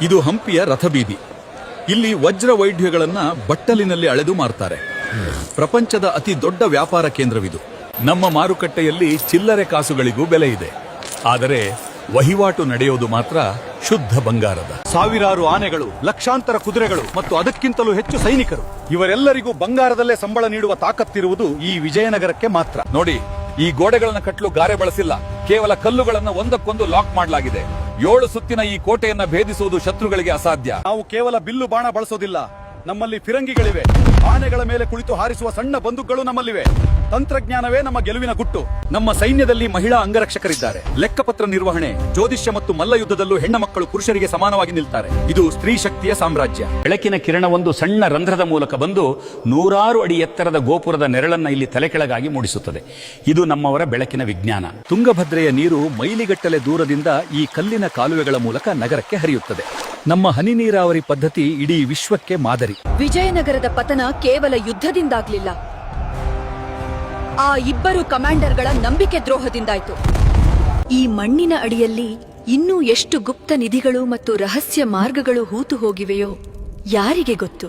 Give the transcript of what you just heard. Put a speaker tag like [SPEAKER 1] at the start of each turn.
[SPEAKER 1] ಇದು ಹಂಪಿಯ ರಥಬೀದಿ. ಇಲ್ಲಿ ವಜ್ರ ವೈಢ್ಯಗಳನ್ನ ಬಟ್ಟಲಿನಲ್ಲಿ ಅಳೆದು ಮಾರ್ತಾರೆ. ಪ್ರಪಂಚದ ಅತಿ ದೊಡ್ಡ ವ್ಯಾಪಾರ ಕೇಂದ್ರವಿದು. ನಮ್ಮ ಮಾರುಕಟ್ಟೆಯಲ್ಲಿ ಚಿಲ್ಲರೆ ಕಾಸುಗಳಿಗೂ ಬೆಲೆ ಇದೆ. ಆದರೆ ವಹಿವಾಟು ನಡೆಯೋದು ಮಾತ್ರ ಶುದ್ಧ ಬಂಗಾರದ. ಸಾವಿರಾರು ಆನೆಗಳು, ಲಕ್ಷಾಂತರ ಕುದುರೆಗಳು ಮತ್ತು ಅದಕ್ಕಿಂತಲೂ ಹೆಚ್ಚು ಸೈನಿಕರು, ಇವರೆಲ್ಲರಿಗೂ ಬಂಗಾರದಲ್ಲೇ ಸಂಬಳ ನೀಡುವ ತಾಕತ್ತಿರುವುದು ಈ ವಿಜಯನಗರಕ್ಕೆ ಮಾತ್ರ. ನೋಡಿ, ಈ ಗೋಡೆಗಳನ್ನು ಕಟ್ಟಲು ಗಾರೆ ಬಳಸಿಲ್ಲ. ಕೇವಲ ಕಲ್ಲುಗಳನ್ನು ಒಂದಕ್ಕೊಂದು ಲಾಕ್ ಮಾಡಲಾಗಿದೆ. 7 ಸುತ್ತಿನ ಈ ಕೋಟೆಯನ್ನ ಭೇದಿಸುವುದು ಶತ್ರುಗಳಿಗೆ ಅಸಾಧ್ಯ. ನಾವು ಕೇವಲ ಬಿಲ್ಲು ಬಾಣ ಬಳಸೋದಿಲ್ಲ, ನಮ್ಮಲ್ಲಿ ಫಿರಂಗಿಗಳಿವೆ. ಆನೆಗಳ ಮೇಲೆ ಕುಳಿತು ಹಾರಿಸುವ ಸಣ್ಣ ಬಂದೂಕುಗಳು ನಮ್ಮಲ್ಲಿವೆ. ತಂತ್ರಜ್ಞಾನವೇ ನಮ್ಮ ಗೆಲುವಿನ ಗುಟ್ಟು. ನಮ್ಮ ಸೈನ್ಯದಲ್ಲಿ ಮಹಿಳಾ ಅಂಗರಕ್ಷಕರಿದ್ದಾರೆ. ಲೆಕ್ಕಪತ್ರ ನಿರ್ವಹಣೆ, ಜ್ಯೋತಿಷ್ಯ ಮತ್ತು ಮಲ್ಲಯುದ್ಧದಲ್ಲೂ ಹೆಣ್ಣ ಮಕ್ಕಳು ಪುರುಷರಿಗೆ ಸಮಾನವಾಗಿ ನಿಲ್ತಾರೆ. ಇದು ಸ್ತ್ರೀ ಶಕ್ತಿಯ ಸಾಮ್ರಾಜ್ಯ. ಬೆಳಕಿನ ಕಿರಣ ಒಂದು ಸಣ್ಣ ರಂಧ್ರದ ಮೂಲಕ ಬಂದು 100 ಅಡಿ ಎತ್ತರದ ಗೋಪುರದ ನೆರಳನ್ನ ಇಲ್ಲಿ ತಲೆಕೆಳಗಾಗಿ ಮೂಡಿಸುತ್ತದೆ. ಇದು ನಮ್ಮವರ ಬೆಳಕಿನ ವಿಜ್ಞಾನ. ತುಂಗಭದ್ರೆಯ ನೀರು ಮೈಲಿಗಟ್ಟಲೆ ದೂರದಿಂದ ಈ ಕಲ್ಲಿನ ಕಾಲುವೆಗಳ ಮೂಲಕ ನಗರಕ್ಕೆ ಹರಿಯುತ್ತದೆ. ನಮ್ಮ ಹನಿ ನೀರಾವರಿ ಪದ್ಧತಿ ಇಡೀ ವಿಶ್ವಕ್ಕೆ ಮಾದರಿ.
[SPEAKER 2] ವಿಜಯನಗರದ ಪತನ ಕೇವಲ ಯುದ್ಧದಿಂದಾಗ್ಲಿಲ್ಲ, ಆ ಇಬ್ಬರು ಕಮಾಂಡರ್ಗಳ ನಂಬಿಕೆ ದ್ರೋಹದಿಂದಾಯ್ತು. ಈ ಮಣ್ಣಿನ ಅಡಿಯಲ್ಲಿ ಇನ್ನೂ ಎಷ್ಟು ಗುಪ್ತ ನಿಧಿಗಳು ಮತ್ತು ರಹಸ್ಯ ಮಾರ್ಗಗಳು ಹೂತು ಹೋಗಿವೆಯೋ ಯಾರಿಗೆ ಗೊತ್ತು.